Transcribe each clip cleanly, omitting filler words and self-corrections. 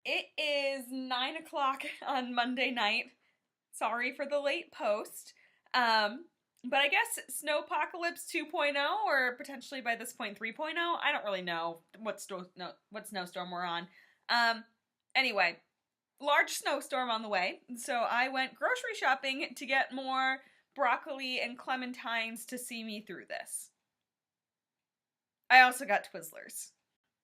It is 9 o'clock on Monday night. Sorry for the late post. But I guess Snowpocalypse 2.0, or potentially by this point 3.0. I don't really know what snowstorm we're on. Um, anyway, large snowstorm on the way. So I went grocery shopping to get more broccoli and clementines to see me through this. I also got Twizzlers.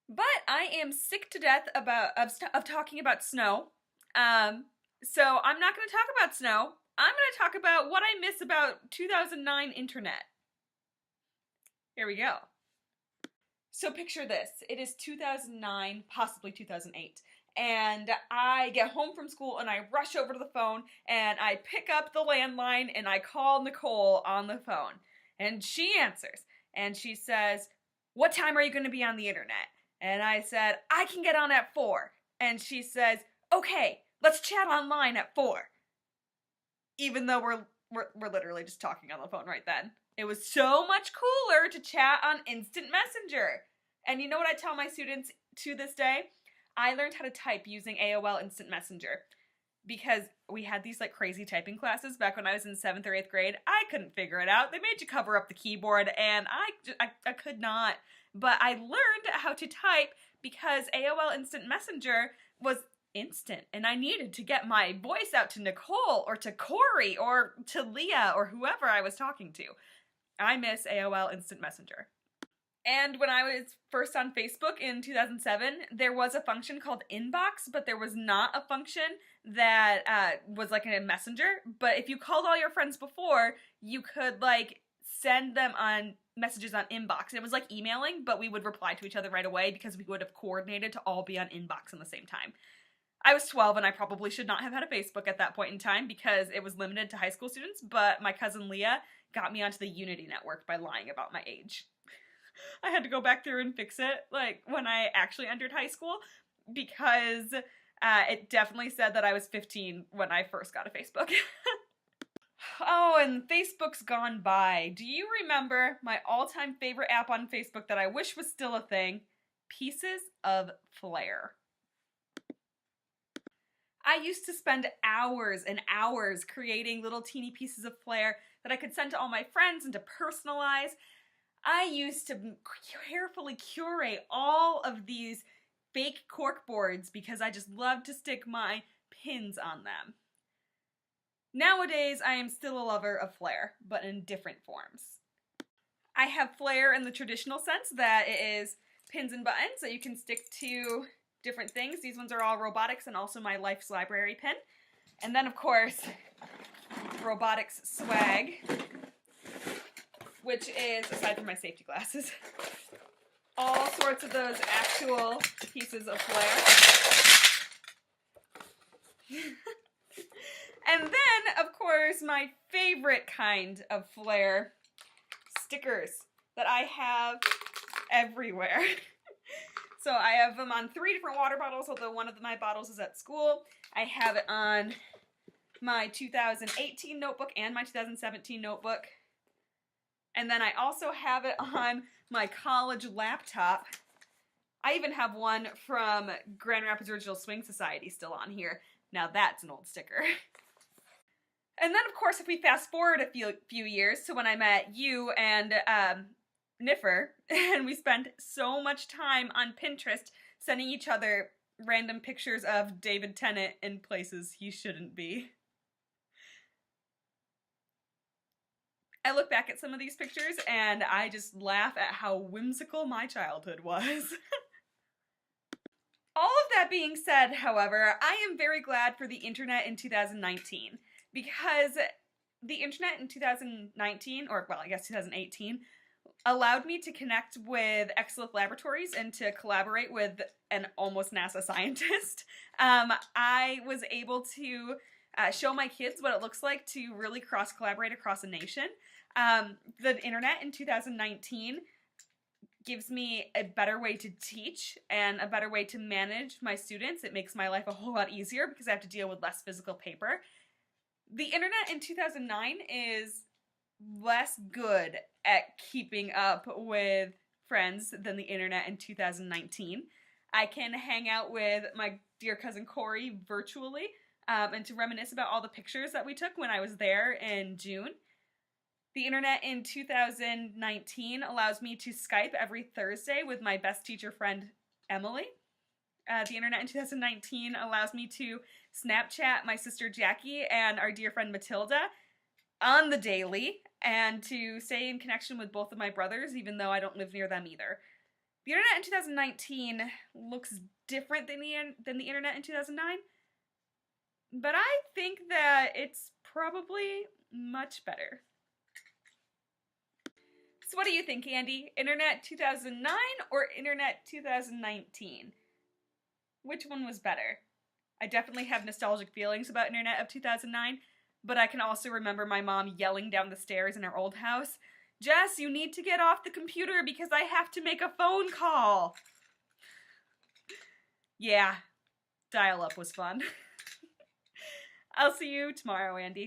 But I am sick to death of talking about snow. So I'm not going to talk about snow. I'm going to talk about what I miss about 2009 internet. Here we go. So picture this. It is 2009, possibly 2008. And I get home from school and I rush over to the phone and I pick up the landline and I call Nicole on the phone. And she answers and she says, "What time are you going to be on the internet?" And I said, "I can get on at 4. And she says, "Okay, let's chat online at 4. Even though we're literally just talking on the phone right then. It was so much cooler to chat on Instant Messenger. And you know what I tell my students to this day? I learned how to type using AOL Instant Messenger because we had these like crazy typing classes back when I was in 7th or 8th grade. I couldn't figure it out. They made you cover up the keyboard and I could not. But I learned how to type because AOL Instant Messenger was instant and I needed to get my voice out to Nicole or to Corey or to Leah or whoever I was talking to. I miss AOL Instant Messenger. And when I was first on Facebook in 2007, there was a function called Inbox, but there was not a function that was like a messenger. But if you called all your friends before, you could like send them on messages on Inbox. It was like emailing, but we would reply to each other right away because we would have coordinated to all be on Inbox at the same time. I was 12 and I probably should not have had a Facebook at that point in time because it was limited to high school students, but my cousin Leah got me onto the Unity network by lying about my age. I had to go back through and fix it, like, when I actually entered high school, because it definitely said that I was 15 when I first got a Facebook. Oh, and Facebook's gone by. Do you remember my all-time favorite app on Facebook that I wish was still a thing? Pieces of Flair. I used to spend hours and hours creating little teeny pieces of flair that I could send to all my friends and to personalize. I used to carefully curate all of these fake cork boards because I just loved to stick my pins on them. Nowadays, I am still a lover of flair, but in different forms. I have flair in the traditional sense that it is pins and buttons that you can stick to different things. These ones are all robotics and also my Life's Library pin. And then, of course, robotics swag, which is, aside from my safety glasses, all sorts of those actual pieces of flair. And then, of course, my favorite kind of flair, stickers that I have everywhere. So I have them on 3 different water bottles, although one of my bottles is at school. I have it on my 2018 notebook and my 2017 notebook. And then I also have it on my college laptop. I even have one from Grand Rapids Original Swing Society still on here. Now that's an old sticker. And then, of course, if we fast forward a few years to when I met you and Niffer, and we spent so much time on Pinterest sending each other random pictures of David Tennant in places he shouldn't be. I look back at some of these pictures and I just laugh at how whimsical my childhood was. All of that being said, however, I am very glad for the internet in 2019 because the internet in 2019, or well, I guess 2018, allowed me to connect with Exelith Laboratories and to collaborate with an almost NASA scientist. I was able to show my kids what it looks like to really cross-collaborate across a nation. The internet in 2019 gives me a better way to teach and a better way to manage my students. It makes my life a whole lot easier because I have to deal with less physical paper. The internet in 2009 is less good at keeping up with friends than the internet in 2019. I can hang out with my dear cousin Corey virtually, and to reminisce about all the pictures that we took when I was there in June. The internet in 2019 allows me to Skype every Thursday with my best teacher friend, Emily. The internet in 2019 allows me to Snapchat my sister Jackie and our dear friend Matilda on the daily, and to stay in connection with both of my brothers, even though I don't live near them either. The internet in 2019 looks different than the internet in 2009, but I think that it's probably much better. So what do you think, Andy? Internet 2009 or Internet 2019? Which one was better? I definitely have nostalgic feelings about Internet of 2009, but I can also remember my mom yelling down the stairs in our old house, "Jess, you need to get off the computer because I have to make a phone call." Yeah, dial-up was fun. I'll see you tomorrow, Andy.